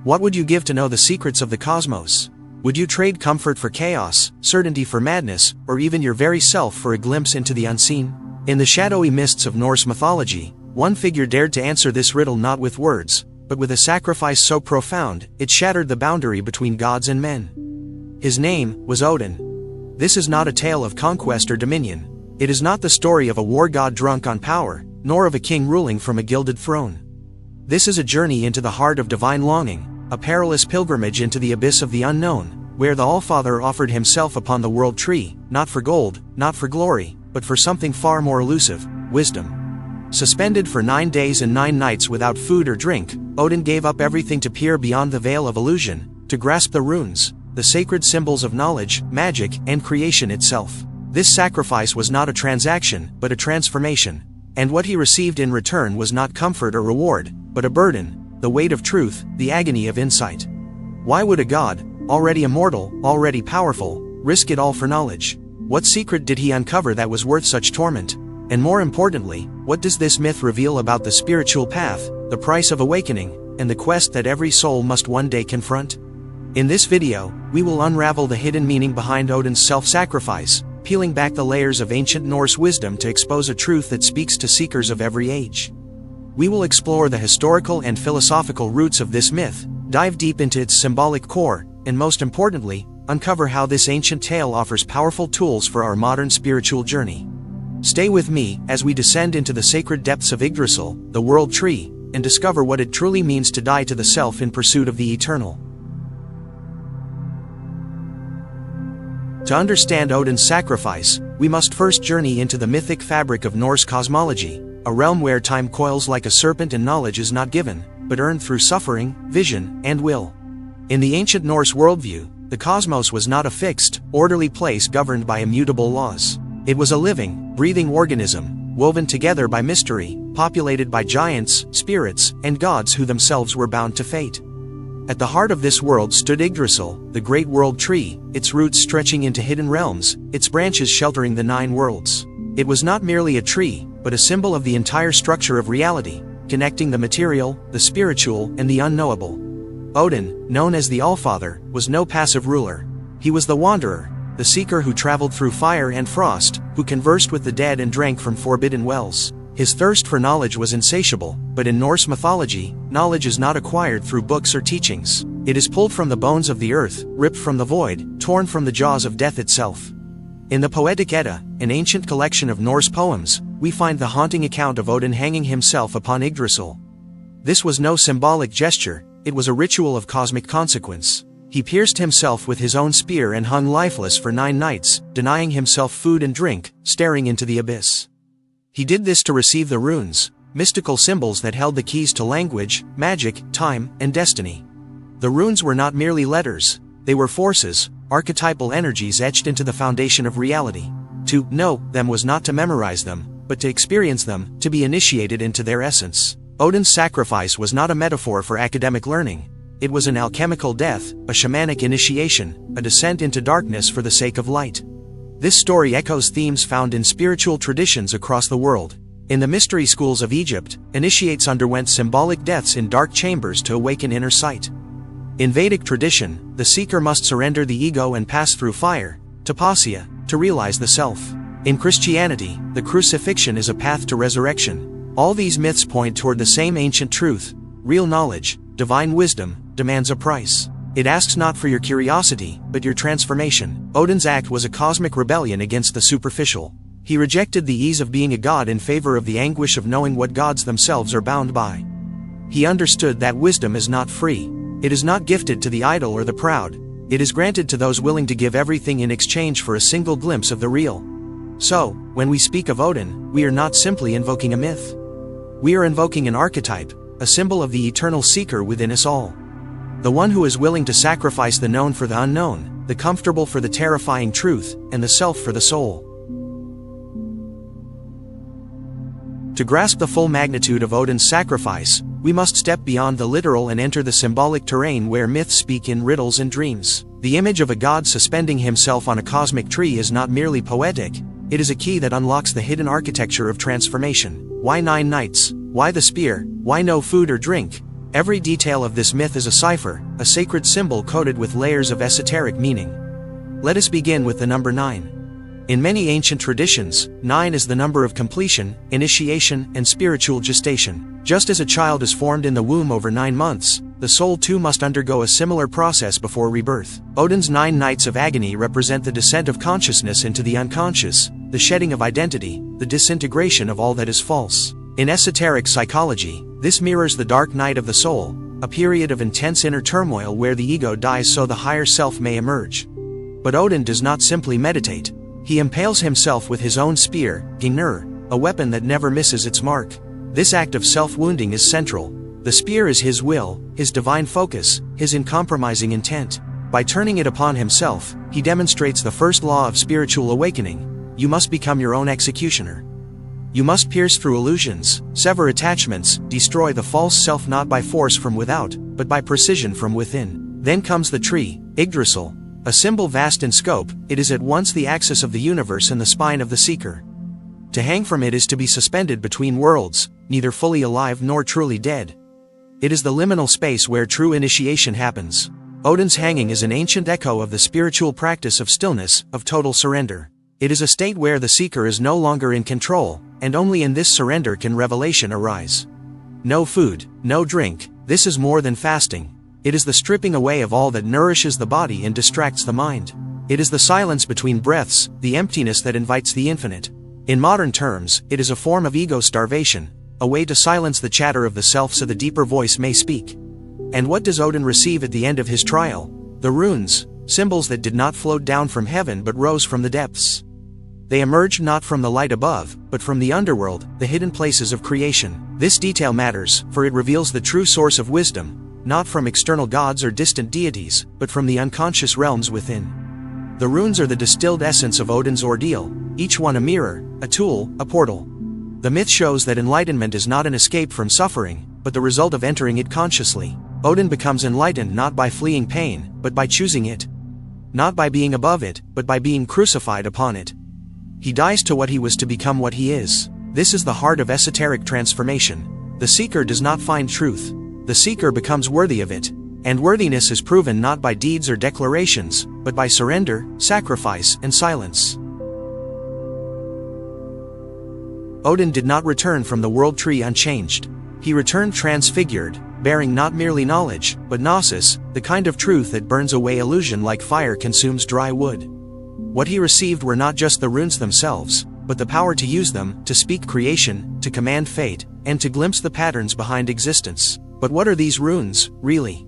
What would you give to know the secrets of the cosmos? Would you trade comfort for chaos, certainty for madness, or even your very self for a glimpse into the unseen? In the shadowy mists of Norse mythology, one figure dared to answer this riddle not with words, but with a sacrifice so profound, it shattered the boundary between gods and men. His name was Odin. This is not a tale of conquest or dominion. It is not the story of a war god drunk on power, nor of a king ruling from a gilded throne. This is a journey into the heart of divine longing, a perilous pilgrimage into the abyss of the unknown, where the Allfather offered himself upon the world tree, not for gold, not for glory, but for something far more elusive: wisdom. Suspended for 9 days and 9 nights without food or drink, Odin gave up everything to peer beyond the veil of illusion, to grasp the runes, the sacred symbols of knowledge, magic, and creation itself. This sacrifice was not a transaction, but a transformation. And what he received in return was not comfort or reward, but a burden, the weight of truth, the agony of insight. Why would a god, already immortal, already powerful, risk it all for knowledge? What secret did he uncover that was worth such torment? And more importantly, what does this myth reveal about the spiritual path, the price of awakening, and the quest that every soul must one day confront? In this video, we will unravel the hidden meaning behind Odin's self-sacrifice, peeling back the layers of ancient Norse wisdom to expose a truth that speaks to seekers of every age. We will explore the historical and philosophical roots of this myth, dive deep into its symbolic core, and most importantly, uncover how this ancient tale offers powerful tools for our modern spiritual journey. Stay with me as we descend into the sacred depths of Yggdrasil, the world tree, and discover what it truly means to die to the self in pursuit of the eternal. To understand Odin's sacrifice, we must first journey into the mythic fabric of Norse cosmology, a realm where time coils like a serpent and knowledge is not given, but earned through suffering, vision, and will. In the ancient Norse worldview, the cosmos was not a fixed, orderly place governed by immutable laws. It was a living, breathing organism, woven together by mystery, populated by giants, spirits, and gods who themselves were bound to fate. At the heart of this world stood Yggdrasil, the great world tree, its roots stretching into hidden realms, its branches sheltering the 9 worlds. It was not merely a tree, but a symbol of the entire structure of reality, connecting the material, the spiritual, and the unknowable. Odin, known as the Allfather, was no passive ruler. He was the wanderer, the seeker who traveled through fire and frost, who conversed with the dead and drank from forbidden wells. His thirst for knowledge was insatiable, but in Norse mythology, knowledge is not acquired through books or teachings. It is pulled from the bones of the earth, ripped from the void, torn from the jaws of death itself. In the Poetic Edda, an ancient collection of Norse poems, we find the haunting account of Odin hanging himself upon Yggdrasil. This was no symbolic gesture, it was a ritual of cosmic consequence. He pierced himself with his own spear and hung lifeless for 9 nights, denying himself food and drink, staring into the abyss. He did this to receive the runes, mystical symbols that held the keys to language, magic, time, and destiny. The runes were not merely letters, they were forces, archetypal energies etched into the foundation of reality. To know them was not to memorize them, but to experience them, to be initiated into their essence. Odin's sacrifice was not a metaphor for academic learning. It was an alchemical death, a shamanic initiation, a descent into darkness for the sake of light. This story echoes themes found in spiritual traditions across the world. In the mystery schools of Egypt, initiates underwent symbolic deaths in dark chambers to awaken inner sight. In Vedic tradition, the seeker must surrender the ego and pass through fire, tapasya, to realize the self. In Christianity, the crucifixion is a path to resurrection. All these myths point toward the same ancient truth: real knowledge, divine wisdom, demands a price. It asks not for your curiosity, but your transformation. Odin's act was a cosmic rebellion against the superficial. He rejected the ease of being a god in favor of the anguish of knowing what gods themselves are bound by. He understood that wisdom is not free. It is not gifted to the idle or the proud. It is granted to those willing to give everything in exchange for a single glimpse of the real. So, when we speak of Odin, we are not simply invoking a myth. We are invoking an archetype, a symbol of the eternal seeker within us all. The one who is willing to sacrifice the known for the unknown, the comfortable for the terrifying truth, and the self for the soul. To grasp the full magnitude of Odin's sacrifice, we must step beyond the literal and enter the symbolic terrain where myths speak in riddles and dreams. The image of a god suspending himself on a cosmic tree is not merely poetic, it is a key that unlocks the hidden architecture of transformation. Why 9 nights? Why the spear? Why no food or drink? Every detail of this myth is a cipher, a sacred symbol coated with layers of esoteric meaning. Let us begin with the number 9. In many ancient traditions, 9 is the number of completion, initiation, and spiritual gestation. Just as a child is formed in the womb over 9 months, the soul too must undergo a similar process before rebirth. Odin's 9 nights of agony represent the descent of consciousness into the unconscious, the shedding of identity, the disintegration of all that is false. In esoteric psychology, this mirrors the dark night of the soul, a period of intense inner turmoil where the ego dies so the higher self may emerge. But Odin does not simply meditate. He impales himself with his own spear, Gungnir, a weapon that never misses its mark. This act of self-wounding is central. The spear is his will, his divine focus, his uncompromising intent. By turning it upon himself, he demonstrates the first law of spiritual awakening. You must become your own executioner. You must pierce through illusions, sever attachments, destroy the false self not by force from without, but by precision from within. Then comes the tree, Yggdrasil. A symbol vast in scope, it is at once the axis of the universe and the spine of the seeker. To hang from it is to be suspended between worlds, neither fully alive nor truly dead. It is the liminal space where true initiation happens. Odin's hanging is an ancient echo of the spiritual practice of stillness, of total surrender. It is a state where the seeker is no longer in control, and only in this surrender can revelation arise. No food, no drink, this is more than fasting. It is the stripping away of all that nourishes the body and distracts the mind. It is the silence between breaths, the emptiness that invites the infinite. In modern terms, it is a form of ego starvation, a way to silence the chatter of the self so the deeper voice may speak. And what does Odin receive at the end of his trial? The runes, symbols that did not float down from heaven but rose from the depths. They emerged not from the light above, but from the underworld, the hidden places of creation. This detail matters, for it reveals the true source of wisdom, not from external gods or distant deities, but from the unconscious realms within. The runes are the distilled essence of Odin's ordeal, each one a mirror, a tool, a portal. The myth shows that enlightenment is not an escape from suffering, but the result of entering it consciously. Odin becomes enlightened not by fleeing pain, but by choosing it. Not by being above it, but by being crucified upon it. He dies to what he was to become what he is. This is the heart of esoteric transformation. The seeker does not find truth. The seeker becomes worthy of it. And worthiness is proven not by deeds or declarations, but by surrender, sacrifice, and silence. Odin did not return from the world tree unchanged. He returned transfigured, bearing not merely knowledge, but gnosis, the kind of truth that burns away illusion like fire consumes dry wood. What he received were not just the runes themselves, but the power to use them, to speak creation, to command fate, and to glimpse the patterns behind existence. But what are these runes, really?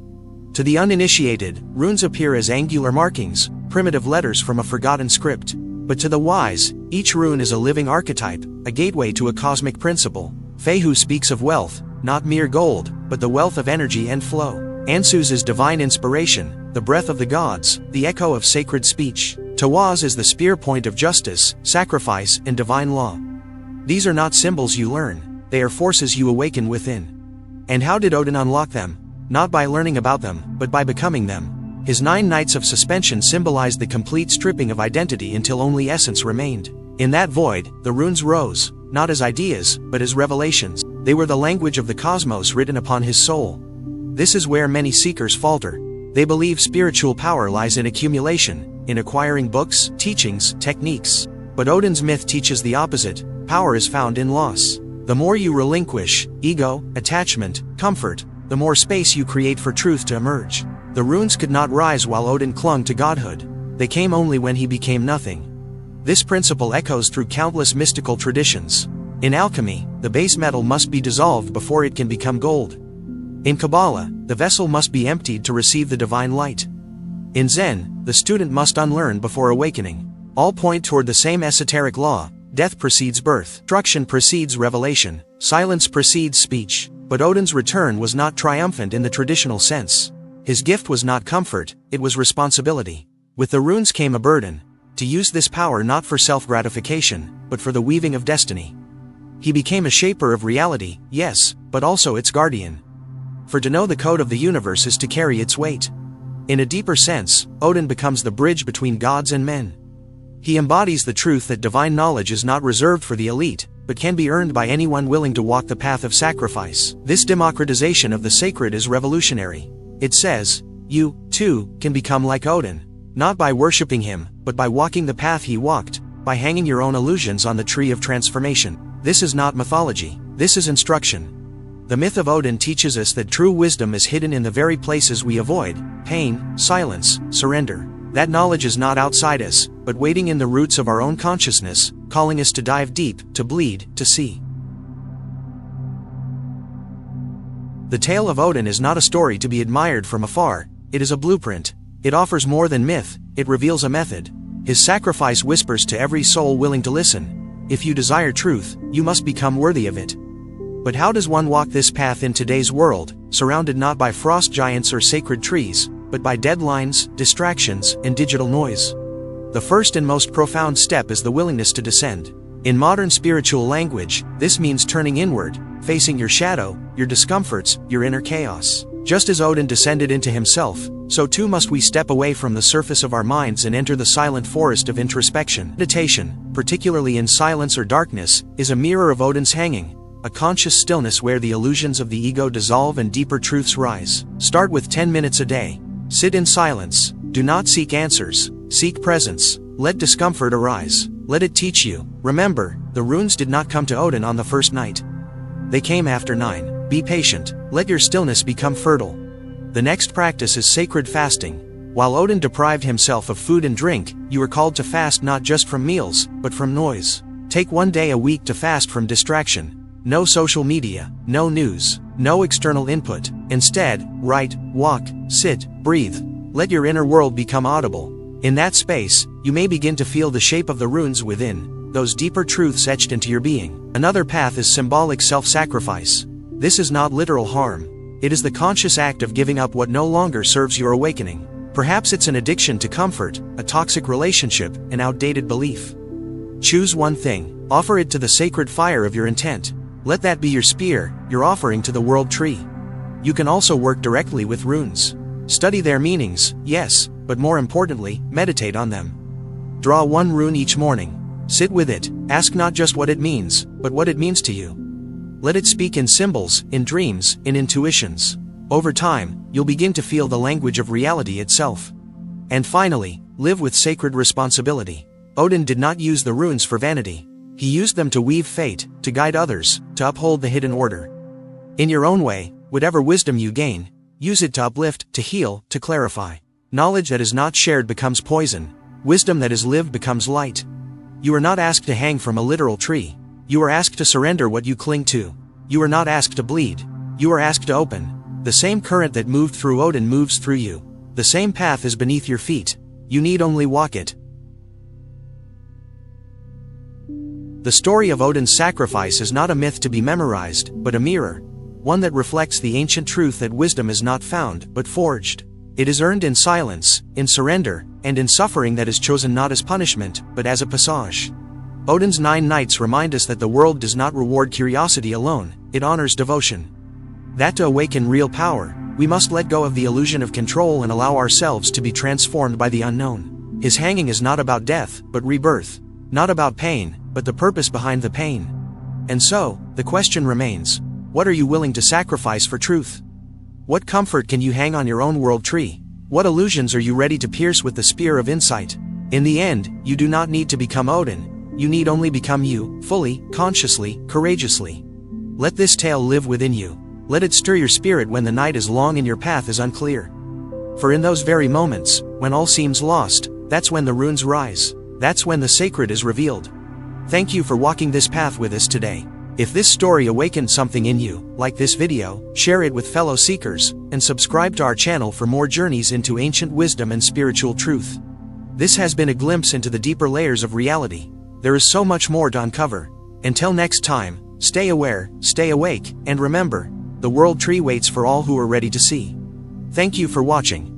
To the uninitiated, runes appear as angular markings, primitive letters from a forgotten script. But to the wise, each rune is a living archetype, a gateway to a cosmic principle. Fehu speaks of wealth, not mere gold, but the wealth of energy and flow. Ansuz is divine inspiration, the breath of the gods, the echo of sacred speech. Tawaz is the spear point of justice, sacrifice, and divine law. These are not symbols you learn, they are forces you awaken within. And how did Odin unlock them? Not by learning about them, but by becoming them. His 9 nights of suspension symbolized the complete stripping of identity until only essence remained. In that void, the runes rose, not as ideas, but as revelations. They were the language of the cosmos written upon his soul. This is where many seekers falter. They believe spiritual power lies in accumulation, in acquiring books, teachings, techniques. But Odin's myth teaches the opposite. Power is found in loss. The more you relinquish, ego, attachment, comfort, the more space you create for truth to emerge. The runes could not rise while Odin clung to godhood. They came only when he became nothing. This principle echoes through countless mystical traditions. In alchemy, the base metal must be dissolved before it can become gold. In Kabbalah, the vessel must be emptied to receive the divine light. In Zen, the student must unlearn before awakening. All point toward the same esoteric law: death precedes birth, destruction precedes revelation, silence precedes speech. But Odin's return was not triumphant in the traditional sense. His gift was not comfort, it was responsibility. With the runes came a burden: to use this power not for self-gratification, but for the weaving of destiny. He became a shaper of reality, yes, but also its guardian. For to know the code of the universe is to carry its weight. In a deeper sense, Odin becomes the bridge between gods and men. He embodies the truth that divine knowledge is not reserved for the elite, but can be earned by anyone willing to walk the path of sacrifice. This democratization of the sacred is revolutionary. It says, you, too, can become like Odin. Not by worshipping him, but by walking the path he walked, by hanging your own illusions on the tree of transformation. This is not mythology. This is instruction. The myth of Odin teaches us that true wisdom is hidden in the very places we avoid: pain, silence, surrender. That knowledge is not outside us, but waiting in the roots of our own consciousness, calling us to dive deep, to bleed, to see. The tale of Odin is not a story to be admired from afar. It is a blueprint. It offers more than myth, it reveals a method. His sacrifice whispers to every soul willing to listen: if you desire truth, you must become worthy of it. But how does one walk this path in today's world, surrounded not by frost giants or sacred trees, but by deadlines, distractions, and digital noise? The first and most profound step is the willingness to descend. In modern spiritual language, this means turning inward, facing your shadow, your discomforts, your inner chaos. Just as Odin descended into himself, so too must we step away from the surface of our minds and enter the silent forest of introspection. Meditation, particularly in silence or darkness, is a mirror of Odin's hanging, a conscious stillness where the illusions of the ego dissolve and deeper truths rise. Start with 10 minutes a day. Sit in silence. Do not seek answers. Seek presence. Let discomfort arise. Let it teach you. Remember, the runes did not come to Odin on the first night. They came after 9. Be patient. Let your stillness become fertile. The next practice is sacred fasting. While Odin deprived himself of food and drink, you are called to fast not just from meals, but from noise. Take 1 day a week to fast from distraction. No social media, no news, no external input. Instead, write, walk, sit, breathe. Let your inner world become audible. In that space, you may begin to feel the shape of the runes within, those deeper truths etched into your being. Another path is symbolic self-sacrifice. This is not literal harm. It is the conscious act of giving up what no longer serves your awakening. Perhaps it's an addiction to comfort, a toxic relationship, an outdated belief. Choose one thing. Offer it to the sacred fire of your intent. Let that be your spear, your offering to the world tree. You can also work directly with runes. Study their meanings, yes, but more importantly, meditate on them. Draw one rune each morning. Sit with it. Ask not just what it means, but what it means to you. Let it speak in symbols, in dreams, in intuitions. Over time, you'll begin to feel the language of reality itself. And finally, live with sacred responsibility. Odin did not use the runes for vanity. He used them to weave fate, to guide others, to uphold the hidden order. In your own way, whatever wisdom you gain, use it to uplift, to heal, to clarify. Knowledge that is not shared becomes poison. Wisdom that is lived becomes light. You are not asked to hang from a literal tree. You are asked to surrender what you cling to. You are not asked to bleed. You are asked to open. The same current that moved through Odin moves through you. The same path is beneath your feet. You need only walk it. The story of Odin's sacrifice is not a myth to be memorized, but a mirror. One that reflects the ancient truth that wisdom is not found, but forged. It is earned in silence, in surrender, and in suffering that is chosen not as punishment, but as a passage. Odin's 9 nights remind us that the world does not reward curiosity alone, it honors devotion. That to awaken real power, we must let go of the illusion of control and allow ourselves to be transformed by the unknown. His hanging is not about death, but rebirth. Not about pain, but the purpose behind the pain. And so, the question remains, what are you willing to sacrifice for truth? What comfort can you hang on your own world tree? What illusions are you ready to pierce with the spear of insight? In the end, you do not need to become Odin. You need only become you, fully, consciously, courageously. Let this tale live within you. Let it stir your spirit when the night is long and your path is unclear. For in those very moments, when all seems lost, that's when the runes rise. That's when the sacred is revealed. Thank you for walking this path with us today. If this story awakened something in you, like this video, share it with fellow seekers, and subscribe to our channel for more journeys into ancient wisdom and spiritual truth. This has been a glimpse into the deeper layers of reality. There is so much more to uncover. Until next time, stay aware, stay awake, and remember, the world tree waits for all who are ready to see. Thank you for watching.